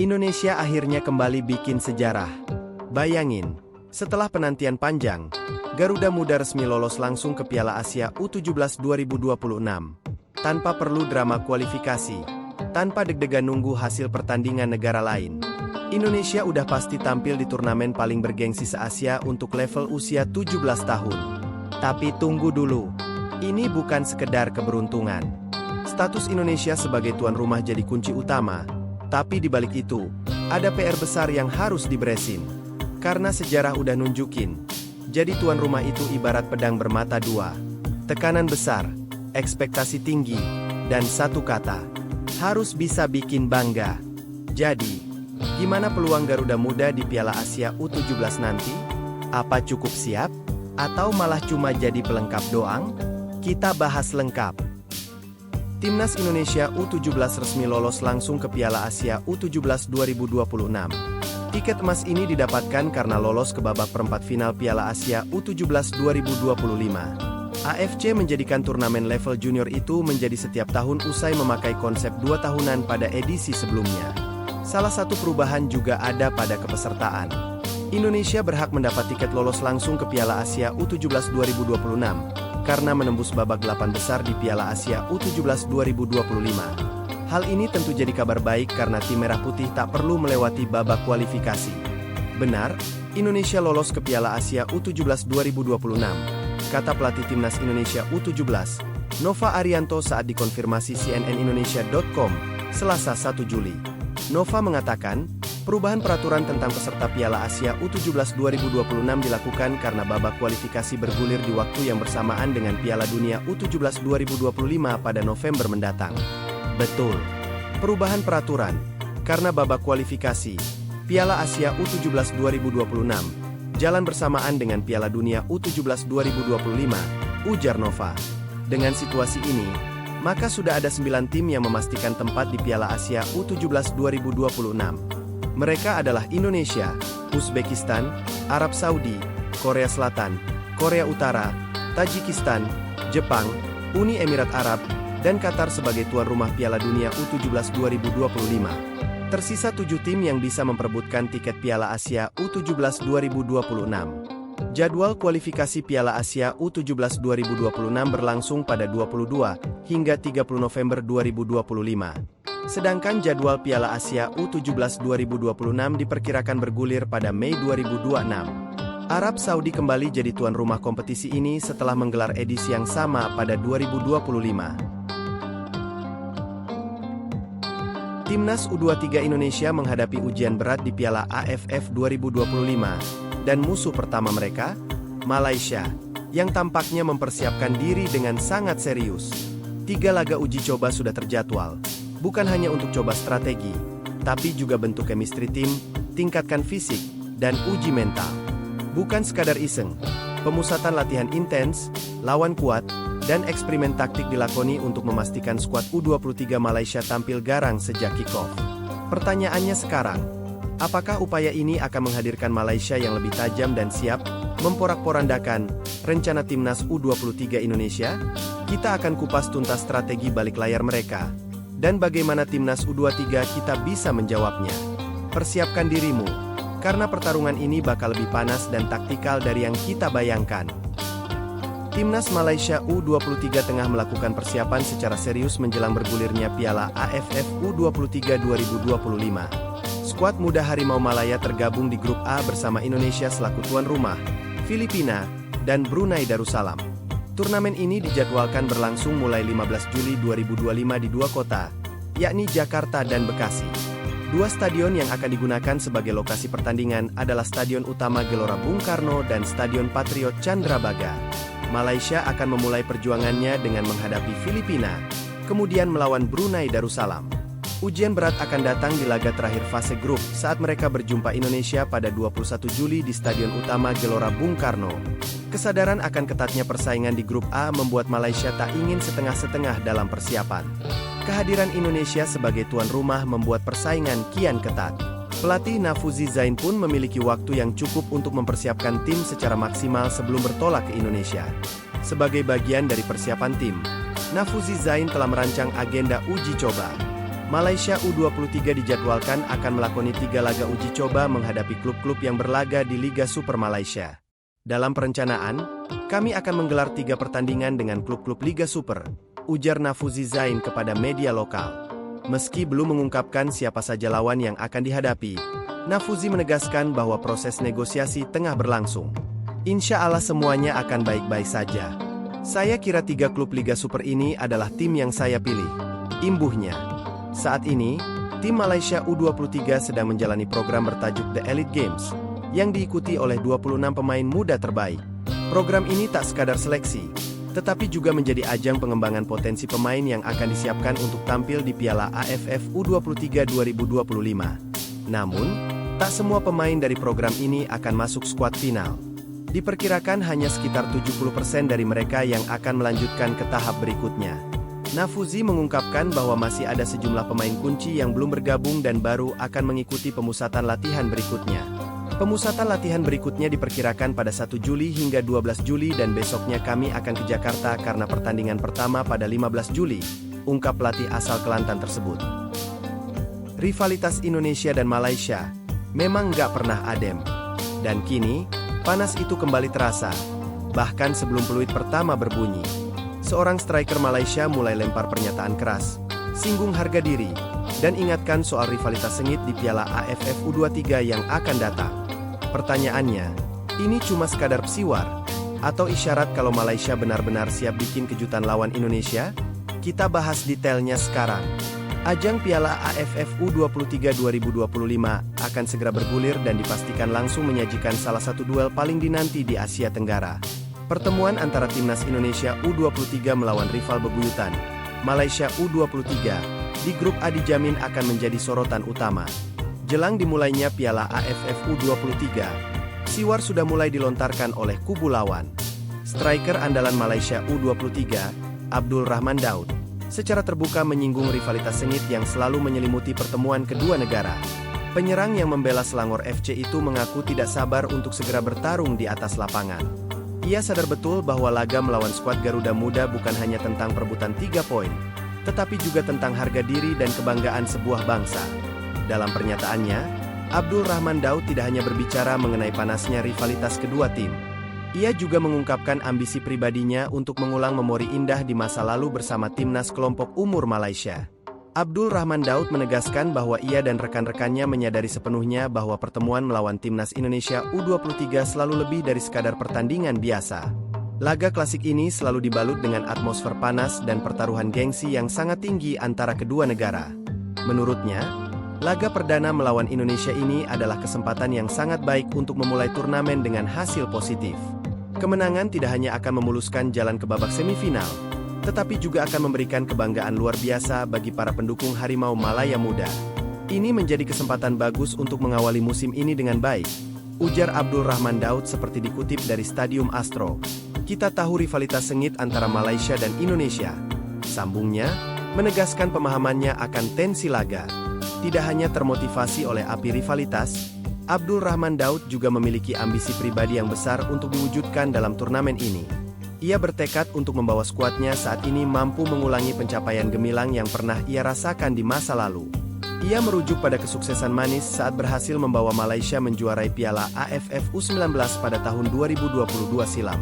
Indonesia akhirnya kembali bikin sejarah. Bayangin, setelah penantian panjang, Garuda Muda resmi lolos langsung ke Piala Asia U17 2026. Tanpa perlu drama kualifikasi, tanpa deg-degan nunggu hasil pertandingan negara lain. Indonesia udah pasti tampil di turnamen paling bergengsi se-Asia untuk level usia 17 tahun. Tapi tunggu dulu, ini bukan sekedar keberuntungan. Status Indonesia sebagai tuan rumah jadi kunci utama. Tapi di balik itu, ada PR besar yang harus diberesin. Karena sejarah udah nunjukin, jadi tuan rumah itu ibarat pedang bermata dua. Tekanan besar, ekspektasi tinggi, dan satu kata, harus bisa bikin bangga. Jadi, gimana peluang Garuda Muda di Piala Asia U17 nanti? Apa cukup siap? Atau malah cuma jadi pelengkap doang? Kita bahas lengkap. Timnas Indonesia U17 resmi lolos langsung ke Piala Asia U17 2026. Tiket emas ini didapatkan karena lolos ke babak perempat final Piala Asia U17 2025. AFC menjadikan turnamen level junior itu menjadi setiap tahun usai memakai konsep 2 tahunan pada edisi sebelumnya. Salah satu perubahan juga ada pada kepesertaan. Indonesia berhak mendapat tiket lolos langsung ke Piala Asia U17 2026. Karena menembus babak 8 besar di Piala Asia U17 2025. Hal ini tentu jadi kabar baik karena tim Merah Putih tak perlu melewati babak kualifikasi. Benar, Indonesia lolos ke Piala Asia U17 2026, kata pelatih Timnas Indonesia U17, Nova Arianto saat dikonfirmasi cnnindonesia.com, Selasa 1 Juli. Nova mengatakan, perubahan peraturan tentang peserta Piala Asia U17 2026 dilakukan karena babak kualifikasi bergulir di waktu yang bersamaan dengan Piala Dunia U17 2025 pada November mendatang. Betul, perubahan peraturan, karena babak kualifikasi, Piala Asia U17 2026, jalan bersamaan dengan Piala Dunia U17 2025, ujar Nova. Dengan situasi ini, maka sudah ada 9 tim yang memastikan tempat di Piala Asia U17 2026. Mereka adalah Indonesia, Uzbekistan, Arab Saudi, Korea Selatan, Korea Utara, Tajikistan, Jepang, Uni Emirat Arab, dan Qatar sebagai tuan rumah Piala Dunia U17 2025. Tersisa 7 tim yang bisa memperebutkan tiket Piala Asia U17 2026. Jadwal kualifikasi Piala Asia U17 2026 berlangsung pada 22 hingga 30 November 2025. Sedangkan jadwal Piala Asia U17 2026 diperkirakan bergulir pada Mei 2026. Arab Saudi kembali jadi tuan rumah kompetisi ini setelah menggelar edisi yang sama pada 2025. Timnas U23 Indonesia menghadapi ujian berat di Piala AFF 2025, dan musuh pertama mereka, Malaysia, yang tampaknya mempersiapkan diri dengan sangat serius. 3 laga uji coba sudah terjadwal. Bukan hanya untuk coba strategi, tapi juga bentuk chemistry tim, tingkatkan fisik, dan uji mental. Bukan sekadar iseng, pemusatan latihan intens, lawan kuat, dan eksperimen taktik dilakoni untuk memastikan skuad U23 Malaysia tampil garang sejak kick-off. Pertanyaannya sekarang, apakah upaya ini akan menghadirkan Malaysia yang lebih tajam dan siap memporak-porandakan rencana timnas U23 Indonesia? Kita akan kupas tuntas strategi balik layar mereka. Dan bagaimana timnas U23 kita bisa menjawabnya? Persiapkan dirimu, karena pertarungan ini bakal lebih panas dan taktikal dari yang kita bayangkan. Timnas Malaysia U23 tengah melakukan persiapan secara serius menjelang bergulirnya Piala AFF U23 2025. Skuad muda Harimau Malaya tergabung di grup A bersama Indonesia selaku tuan rumah, Filipina, dan Brunei Darussalam. Turnamen ini dijadwalkan berlangsung mulai 15 Juli 2025 di 2 kota, yakni Jakarta dan Bekasi. 2 stadion yang akan digunakan sebagai lokasi pertandingan adalah Stadion Utama Gelora Bung Karno dan Stadion Patriot Candrabaga. Malaysia akan memulai perjuangannya dengan menghadapi Filipina, kemudian melawan Brunei Darussalam. Ujian berat akan datang di laga terakhir fase grup saat mereka berjumpa Indonesia pada 21 Juli di Stadion Utama Gelora Bung Karno. Kesadaran akan ketatnya persaingan di grup A membuat Malaysia tak ingin setengah-setengah dalam persiapan. Kehadiran Indonesia sebagai tuan rumah membuat persaingan kian ketat. Pelatih Nafuzi Zain pun memiliki waktu yang cukup untuk mempersiapkan tim secara maksimal sebelum bertolak ke Indonesia. Sebagai bagian dari persiapan tim, Nafuzi Zain telah merancang agenda uji coba. Malaysia U23 dijadwalkan akan melakoni 3 laga uji coba menghadapi klub-klub yang berlaga di Liga Super Malaysia. Dalam perencanaan, kami akan menggelar 3 pertandingan dengan klub-klub Liga Super, ujar Nafuzi Zain kepada media lokal. Meski belum mengungkapkan siapa saja lawan yang akan dihadapi, Nafuzi menegaskan bahwa proses negosiasi tengah berlangsung. Insya Allah semuanya akan baik-baik saja. Saya kira 3 klub Liga Super ini adalah tim yang saya pilih, imbuhnya. Saat ini, tim Malaysia U23 sedang menjalani program bertajuk The Elite Games, yang diikuti oleh 26 pemain muda terbaik. Program ini tak sekadar seleksi, tetapi juga menjadi ajang pengembangan potensi pemain yang akan disiapkan untuk tampil di Piala AFF U23 2025. Namun, tak semua pemain dari program ini akan masuk skuad final. Diperkirakan hanya sekitar 70% dari mereka yang akan melanjutkan ke tahap berikutnya. Nafuzi mengungkapkan bahwa masih ada sejumlah pemain kunci yang belum bergabung dan baru akan mengikuti pemusatan latihan berikutnya. Pemusatan latihan berikutnya diperkirakan pada 1 Juli hingga 12 Juli dan besoknya kami akan ke Jakarta karena pertandingan pertama pada 15 Juli, ungkap pelatih asal Kelantan tersebut. Rivalitas Indonesia dan Malaysia memang nggak pernah adem. Dan kini, panas itu kembali terasa, bahkan sebelum peluit pertama berbunyi. Seorang striker Malaysia mulai lempar pernyataan keras, singgung harga diri, dan ingatkan soal rivalitas sengit di Piala AFF U23 yang akan datang. Pertanyaannya, ini cuma sekadar psiwar, atau isyarat kalau Malaysia benar-benar siap bikin kejutan lawan Indonesia? Kita bahas detailnya sekarang. Ajang Piala AFF U23 2025 akan segera bergulir dan dipastikan langsung menyajikan salah satu duel paling dinanti di Asia Tenggara. Pertemuan antara timnas Indonesia U23 melawan rival bebuyutan, Malaysia U23, di grup A dijamin akan menjadi sorotan utama. Jelang dimulainya Piala AFF U23, psiwar sudah mulai dilontarkan oleh kubu lawan. Striker andalan Malaysia U23, Abdul Rahman Daud, secara terbuka menyinggung rivalitas sengit yang selalu menyelimuti pertemuan kedua negara. Penyerang yang membela Selangor FC itu mengaku tidak sabar untuk segera bertarung di atas lapangan. Ia sadar betul bahwa laga melawan skuad Garuda Muda bukan hanya tentang perebutan 3 poin, tetapi juga tentang harga diri dan kebanggaan sebuah bangsa. Dalam pernyataannya, Abdul Rahman Daud tidak hanya berbicara mengenai panasnya rivalitas kedua tim. Ia juga mengungkapkan ambisi pribadinya untuk mengulang memori indah di masa lalu bersama timnas kelompok umur Malaysia. Abdul Rahman Daud menegaskan bahwa ia dan rekan-rekannya menyadari sepenuhnya bahwa pertemuan melawan timnas Indonesia U23 selalu lebih dari sekadar pertandingan biasa. Laga klasik ini selalu dibalut dengan atmosfer panas dan pertaruhan gengsi yang sangat tinggi antara kedua negara. Menurutnya, laga perdana melawan Indonesia ini adalah kesempatan yang sangat baik untuk memulai turnamen dengan hasil positif. Kemenangan tidak hanya akan memuluskan jalan ke babak semifinal, tetapi juga akan memberikan kebanggaan luar biasa bagi para pendukung Harimau Malaya Muda. Ini menjadi kesempatan bagus untuk mengawali musim ini dengan baik, ujar Abdul Rahman Daud seperti dikutip dari Stadium Astro. Kita tahu rivalitas sengit antara Malaysia dan Indonesia. Sambungnya, menegaskan pemahamannya akan tensi laga. Tidak hanya termotivasi oleh api rivalitas, Abdul Rahman Daud juga memiliki ambisi pribadi yang besar untuk diwujudkan dalam turnamen ini. Ia bertekad untuk membawa skuadnya saat ini mampu mengulangi pencapaian gemilang yang pernah ia rasakan di masa lalu. Ia merujuk pada kesuksesan manis saat berhasil membawa Malaysia menjuarai Piala AFF U19 pada tahun 2022 silam.